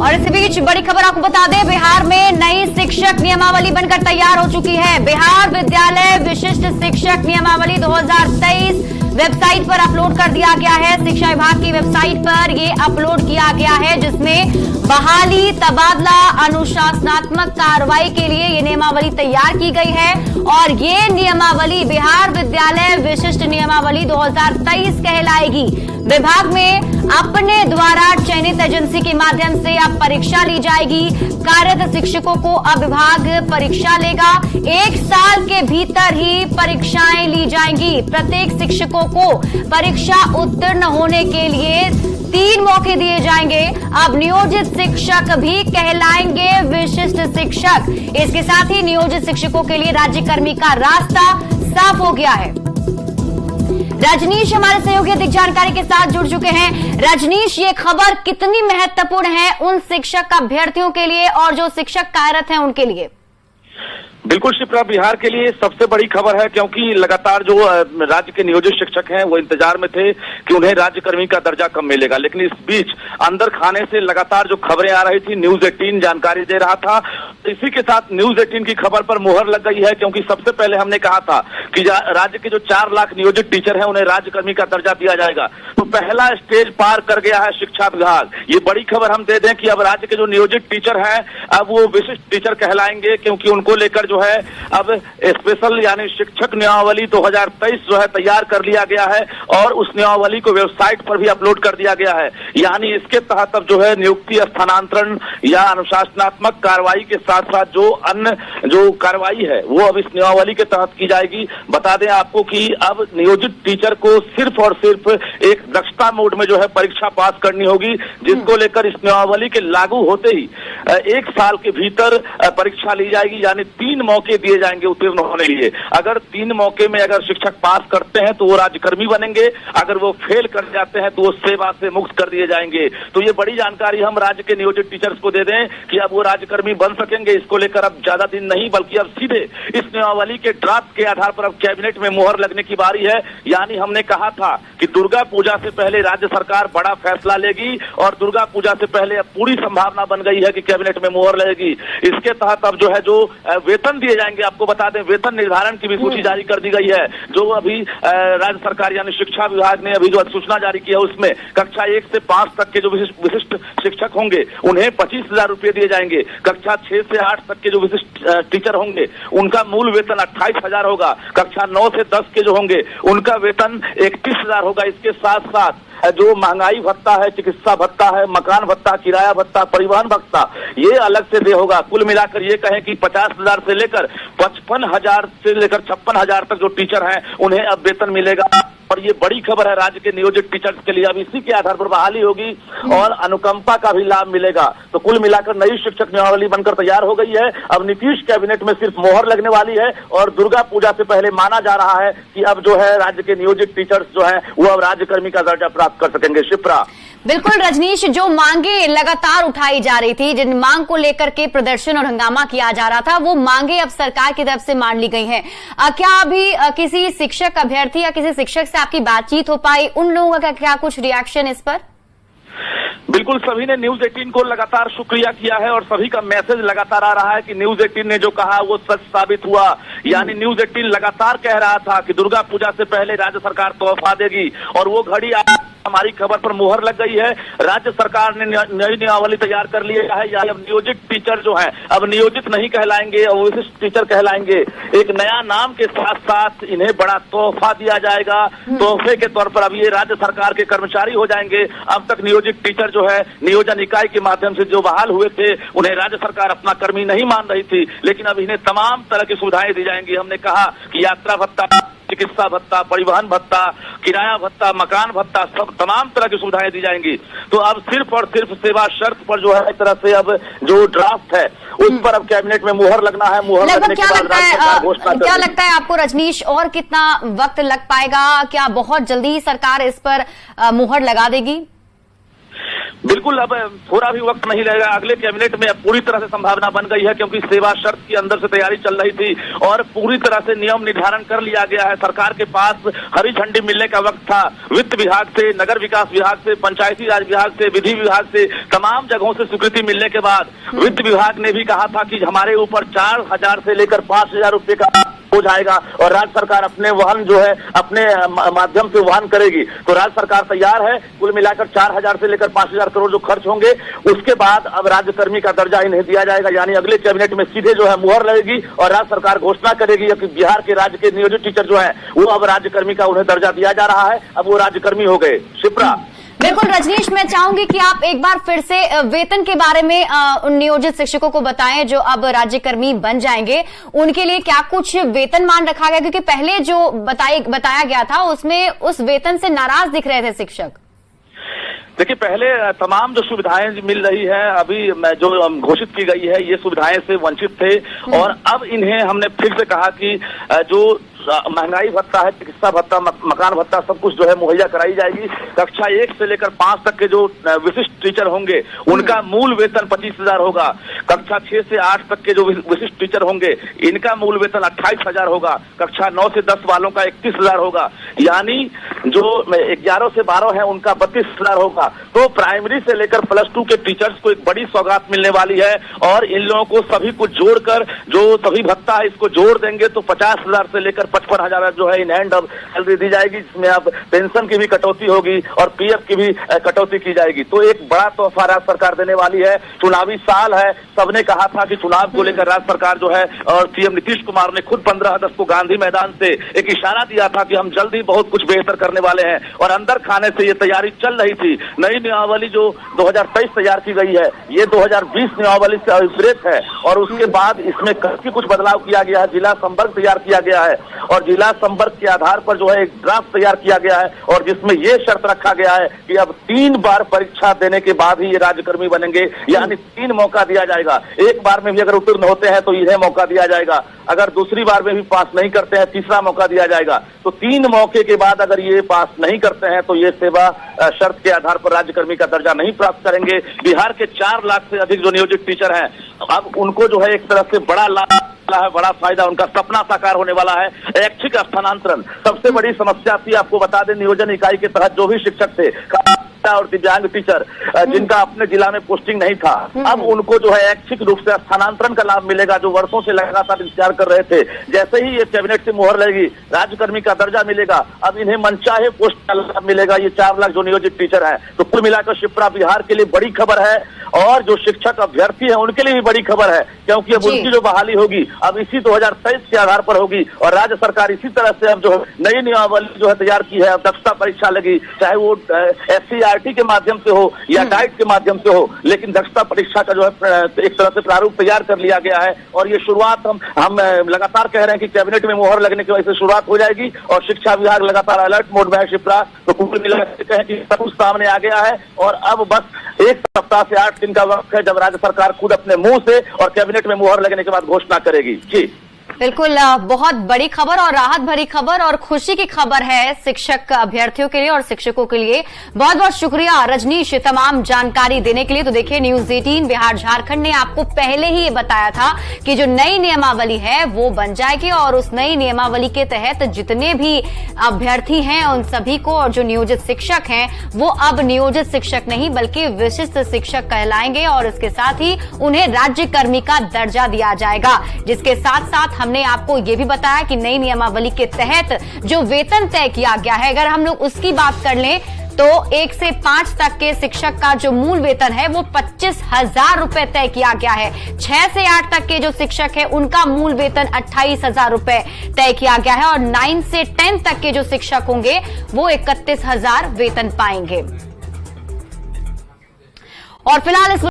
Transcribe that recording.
और इसी बीच बड़ी खबर आपको बता दें, बिहार में नई शिक्षक नियमावली बनकर तैयार हो चुकी है। बिहार विद्यालय विशिष्ट शिक्षक नियमावली 2023 वेबसाइट पर अपलोड कर दिया गया है। शिक्षा विभाग की वेबसाइट पर ये अपलोड किया गया है, जिसमें बहाली, तबादला, अनुशासनात्मक कार्रवाई के लिए ये नियमावली तैयार की गई है। और ये नियमावली बिहार विद्यालय विशिष्ट नियमावली 2023 कहलाएगी। विभाग में अपने द्वारा चयनित एजेंसी के माध्यम से अब परीक्षा ली जाएगी। कार्यरत शिक्षकों को अब विभाग परीक्षा लेगा। 1 साल के भीतर ही परीक्षाएं ली जाएंगी। प्रत्येक शिक्षकों को परीक्षा उत्तीर्ण होने के लिए 3 मौके दिए जाएंगे। अब नियोजित शिक्षक भी कहलाएंगे विशिष्ट शिक्षक। इसके साथ ही नियोजित शिक्षकों के लिए राज्यकर्मी का रास्ता साफ हो गया है। रजनीश हमारे सहयोगी अधिक जानकारी के साथ जुड़ चुके हैं। रजनीश, ये खबर कितनी महत्वपूर्ण है उन शिक्षक अभ्यर्थियों के लिए और जो शिक्षक कार्यरत हैं उनके लिए? बिल्कुल शिप्रा, बिहार के लिए सबसे बड़ी खबर है, क्योंकि लगातार जो राज्य के नियोजित शिक्षक हैं वो इंतजार में थे कि उन्हें राज्यकर्मी का दर्जा कब मिलेगा। लेकिन इस बीच अंदर खाने से लगातार जो खबरें आ रही थी, न्यूज 18 जानकारी दे रहा था। इसी के साथ न्यूज 18 की खबर पर मुहर लग गई है, क्योंकि सबसे पहले हमने कहा था कि राज्य के जो 4 लाख नियोजित टीचर हैं उन्हें राज्यकर्मी का दर्जा दिया जाएगा। तो पहला स्टेज पार कर गया है शिक्षा विभाग। ये बड़ी खबर हम दे दें कि अब राज्य के जो नियोजित टीचर हैं अब वो विशिष्ट टीचर कहलाएंगे, क्योंकि उनको लेकर जो है अब स्पेशल यानी शिक्षक नियमावली 2023 जो है तैयार कर लिया गया है और उस नियमावली को वेबसाइट पर भी अपलोड कर दिया गया है। यानी इसके तहत अब जो है नियुक्ति, स्थानांतरण या अनुशासनात्मक कार्रवाई के साथ साथ जो अन्य जो कार्रवाई है वो अब इस नियमावली के तहत की जाएगी। बता दें आपको कि अब नियोजित टीचर को सिर्फ और सिर्फ एक दक्षता मोड में जो है परीक्षा पास करनी होगी, जिसको लेकर इस नियमावली के लागू होते ही 1 साल के भीतर परीक्षा ली जाएगी। यानी 3 मौके दिए जाएंगे उत्तीर्ण होने के लिए। अगर 3 मौके में अगर शिक्षक पास करते हैं तो वो राज्यकर्मी बनेंगे, अगर वो फेल कर जाते हैं तो वो सेवा से मुक्त कर दिए जाएंगे। तो ये बड़ी जानकारी हम राज्य के नियोजित टीचर्स को दे दें कि अब वो राज्यकर्मी बन सकेंगे। इसको लेकर अब ज्यादा दिन नहीं, बल्कि अब सीधे इस नियमावली के ड्राफ्ट के आधार पर अब कैबिनेट में मुहर लगने की बारी है। यानी हमने कहा था कि दुर्गा पूजा से पहले राज्य सरकार बड़ा फैसला लेगी और दुर्गा पूजा से पहले अब पूरी संभावना बन गई है कि कैबिनेट में मुहर लगेगी। इसके तहत अब जो है जो वेतन दिए जाएंगे, आपको बता दें वेतन निर्धारण की भी सूची जारी कर दी गई है। जो अभी राज्य सरकार यानी शिक्षा विभाग ने अभी जो अधिसूचना जारी की है उसमें कक्षा 1 से 5 तक के जो विशिष्ट शिक्षक होंगे उन्हें 25,000 रुपए दिए जाएंगे। कक्षा 6 से 8 तक के जो विशिष्ट टीचर होंगे उनका मूल वेतन 28,000 होगा। कक्षा 9 से 10 के जो होंगे उनका वेतन 31,000 होगा। इसके साथ साथ जो महंगाई भत्ता है, चिकित्सा भत्ता है, मकान भत्ता, किराया भत्ता, परिवहन भत्ता, ये अलग से दे होगा। कुल मिलाकर ये कहें कि 50,000 से लेकर 55,000 से लेकर 56,000 तक जो टीचर हैं उन्हें अब वेतन मिलेगा। और ये बड़ी खबर है राज्य के नियोजित टीचर्स के लिए। अब इसी के आधार पर बहाली होगी और अनुकंपा का भी लाभ मिलेगा। तो कुल मिलाकर नई शिक्षक नियमावली बनकर तैयार हो गई है। अब नीतीश कैबिनेट में सिर्फ मोहर लगने वाली है और दुर्गा पूजा से पहले माना जा रहा है कि अब जो है राज्य के नियोजित टीचर्स जो है वो अब राज्यकर्मी का दर्जा प्राप्त कर सकेंगे। शिप्रा, बिल्कुल रजनीश, जो मांगे लगातार उठाई जा रही थी, जिन मांग को लेकर के प्रदर्शन और हंगामा किया जा रहा था, वो मांगे अब सरकार की तरफ से मान ली गई हैं। क्या अभी किसी शिक्षक अभ्यर्थी या किसी शिक्षक से आपकी बातचीत हो पाई? उन लोगों का क्या कुछ रिएक्शन इस पर? बिल्कुल, सभी ने न्यूज 18 को लगातार शुक्रिया किया है और सभी का मैसेज लगातार आ रहा है कि न्यूज 18 ने जो कहा वो सच साबित हुआ। यानी न्यूज 18 लगातार कह रहा था कि दुर्गा पूजा से पहले राज्य सरकार तोहफा देगी और वो घड़ी हमारी खबर पर मुहर लग गई है। राज्य सरकार ने नई नियमावली तैयार कर ली है। यानी अब नियोजित टीचर जो हैं अब नियोजित नहीं कहलाएंगे और विशिष्ट टीचर कहलाएंगे। एक नया नाम के साथ साथ इन्हें बड़ा तोहफा दिया जाएगा। तोहफे के तौर पर अब ये राज्य सरकार के कर्मचारी हो जाएंगे। अब तक नियोजित टीचर जो है नियोजन इकाई के माध्यम से जो बहाल हुए थे उन्हें राज्य सरकार अपना कर्मी नहीं मान रही थी, लेकिन अब इन्हें तमाम तरह की सुविधाएं दी जाएंगी। हमने कहा कि यात्रा भत्ता, चिकित्सा भत्ता, परिवहन भत्ता, किराया भत्ता, मकान भत्ता, सब तमाम तरह की सुविधाएं दी जाएंगी। तो अब सिर्फ और सिर्फ सेवा शर्त पर जो है एक तरह से अब जो ड्राफ्ट है उस पर अब कैबिनेट में मुहर लगना है। मुहर लगने के बाद राज्य सरकार घोषणा करेगी। क्या लगता है आपको रजनीश, और कितना वक्त लग पाएगा? क्या बहुत जल्दी सरकार इस पर मुहर लगा देगी? बिल्कुल, अब थोड़ा भी वक्त नहीं लगेगा। अगले कैबिनेट में अब पूरी तरह से संभावना बन गई है, क्योंकि सेवा शर्त के अंदर से तैयारी चल रही थी और पूरी तरह से नियम निर्धारण कर लिया गया है। सरकार के पास हरी झंडी मिलने का वक्त था। वित्त विभाग से, नगर विकास विभाग से, पंचायती राज विभाग से, विधि विभाग से, तमाम जगहों से स्वीकृति मिलने के बाद वित्त विभाग ने भी कहा था कि हमारे ऊपर 4,000 से लेकर 5,000 रुपए का हो जाएगा और राज्य सरकार अपने वहन जो है अपने माध्यम से वहन करेगी। तो राज्य सरकार तैयार है। कुल मिलाकर 4,000 से लेकर 5,000 करोड़ जो खर्च होंगे, उसके बाद अब राज्यकर्मी का दर्जा इन्हें दिया जाएगा। यानी अगले कैबिनेट में सीधे जो है मुहर लगेगी और राज्य सरकार घोषणा करेगी कि बिहार के राज्य के नियोजित टीचर जो है वो अब राज्यकर्मी का उन्हें दर्जा दिया जा रहा है। अब वो राज्यकर्मी हो गए। शिप्रा। बिल्कुल रजनीश, मैं चाहूंगी कि आप एक बार फिर से वेतन के बारे में उन नियोजित शिक्षकों को बताएं जो अब राज्यकर्मी बन जाएंगे। उनके लिए क्या कुछ वेतनमान रखा गया, क्योंकि पहले जो बताया गया था उसमें उस वेतन से नाराज दिख रहे थे शिक्षक। देखिए, पहले तमाम जो सुविधाएं मिल रही है अभी जो घोषित की गई है, ये सुविधाएं से वंचित थे और अब इन्हें हमने फिर से कहा कि जो महंगाई भत्ता है, चिकित्सा भत्ता, मकान भत्ता, सब कुछ जो है मुहैया कराई जाएगी। कक्षा 1 से लेकर 5 तक के जो विशिष्ट टीचर होंगे उनका मूल वेतन 25,000 होगा। कक्षा 6 से 8 तक के जो विशिष्ट टीचर होंगे इनका मूल वेतन 28,000 होगा। कक्षा 9 से 10 वालों का 31,000 होगा। यानी जो 11 से 12 है उनका 32,000 होगा। तो प्राइमरी से लेकर +2 के टीचर्स को एक बड़ी सौगात मिलने वाली है और इन लोगों को सभी कुछ जोड़कर जो सभी भत्ता है इसको जोड़ देंगे तो 50,000 से लेकर 55,000 जो है इन हैंड अब सैलरी दी जाएगी, जिसमें अब पेंशन की भी कटौती होगी और पीएफ की भी कटौती की जाएगी। तो एक बड़ा तोहफा राज्य सरकार देने वाली है। चुनावी साल है, सबने कहा था कि चुनाव को लेकर राज्य सरकार जो है और सीएम नीतीश कुमार ने खुद 15 अगस्त को गांधी मैदान से एक इशारा दिया था कि हम जल्द ही बहुत कुछ बेहतर करने वाले हैं और अंदर खाने से ये तैयारी चल रही थी। नई नियमावली जो 2023 तैयार की गई है ये 2020 नियमावली से अभिप्रेत है और उसके बाद इसमें काफी कुछ बदलाव किया गया है। जिला संवर्ग तैयार किया गया है और जिला संवर्ग के आधार पर जो है एक ड्राफ्ट तैयार किया गया है और जिसमें ये शर्त रखा गया है कि अब 3 बार परीक्षा देने के बाद ही ये राज्यकर्मी बनेंगे। यानी 3 मौका दिया जाएगा। एक बार में भी अगर उत्तीर्ण होते हैं तो इन्हें मौका दिया जाएगा, अगर दूसरी बार में भी पास नहीं करते हैं तीसरा मौका दिया जाएगा। तो 3 मौके के बाद अगर ये पास नहीं करते हैं तो ये सेवा शर्त के आधार पर राज्यकर्मी का दर्जा नहीं प्राप्त करेंगे। बिहार के 4 लाख से अधिक जो नियोजित टीचर हैं अब उनको जो है एक तरह से बड़ा लाभ है, बड़ा फायदा, उनका सपना साकार होने वाला है। ऐच्छिक स्थानांतरण सबसे बड़ी समस्या थी। आपको बता दें, नियोजन इकाई के तहत जो भी शिक्षक थे और दिव्यांग टीचर जिनका अपने जिला में पोस्टिंग नहीं था, अब उनको जो है ऐच्छिक रूप से स्थानांतरण का लाभ मिलेगा, जो वर्षों से लगातार इंतजार कर रहे थे। जैसे ही ये कैबिनेट से मुहर लगेगी राज्यकर्मी का दर्जा मिलेगा, अब इन्हें मनचाहे पोस्ट का लाभ मिलेगा। ये 4 लाख जो नियोजित टीचर है, तो कुल मिलाकर शिप्रा बिहार के लिए बड़ी खबर है और जो शिक्षक अभ्यर्थी है उनके लिए भी बड़ी खबर है, क्योंकि अब उनकी जो बहाली होगी अब इसी 2023 के आधार पर होगी और राज्य सरकार इसी तरह से अब जो नई नियमावली जो है तैयार की है। अब दक्षता परीक्षा लगी, चाहे वो SCRT के माध्यम से हो या डाइट के माध्यम से हो, लेकिन दक्षता परीक्षा का जो है एक तरह से प्रारूप तैयार कर लिया गया है और ये शुरुआत हम लगातार कह रहे हैं कि कैबिनेट में मुहर लगने की वजह से शुरुआत हो जाएगी और शिक्षा विभाग लगातार अलर्ट मोड में है। शिप्रा, तो कुल मिलाकर कहें कि सब कुछ सामने आ गया है और अब बस 1 सप्ताह से 8 दिन का वक्त है जब राज्य सरकार खुद अपने मुंह से और कैबिनेट में मुहर लगने के बाद घोषणा करेगी। जी बिल्कुल, बहुत बड़ी खबर और राहत भरी खबर और खुशी की खबर है शिक्षक अभ्यर्थियों के लिए और शिक्षकों के लिए। बहुत बहुत शुक्रिया रजनीश तमाम जानकारी देने के लिए। तो देखिए, न्यूज़ 18 बिहार झारखंड ने आपको पहले ही ये बताया था कि जो नई नियमावली है वो बन जाएगी और उस नई नियमावली के तहत जितने भी अभ्यर्थी हैं उन सभी को और जो नियोजित शिक्षक हैं वो अब नियोजित शिक्षक नहीं बल्कि विशिष्ट शिक्षक कहलाएंगे और इसके साथ ही उन्हें राज्यकर्मी का दर्जा दिया जाएगा। जिसके साथ साथ हमने आपको ये भी बताया कि नई नियमावली के तहत जो वेतन तय किया गया है, अगर हम लोग उसकी बात कर लें तो 1 से 5 तक के शिक्षक का जो मूल वेतन है वो 25,000 रुपए तय किया गया है। 6 से 8 तक के जो शिक्षक है उनका मूल वेतन 28,000 रुपए तय किया गया है और 9 से 10 तक के जो शिक्षक होंगे वो 31,000 वेतन पाएंगे। और फिलहाल इस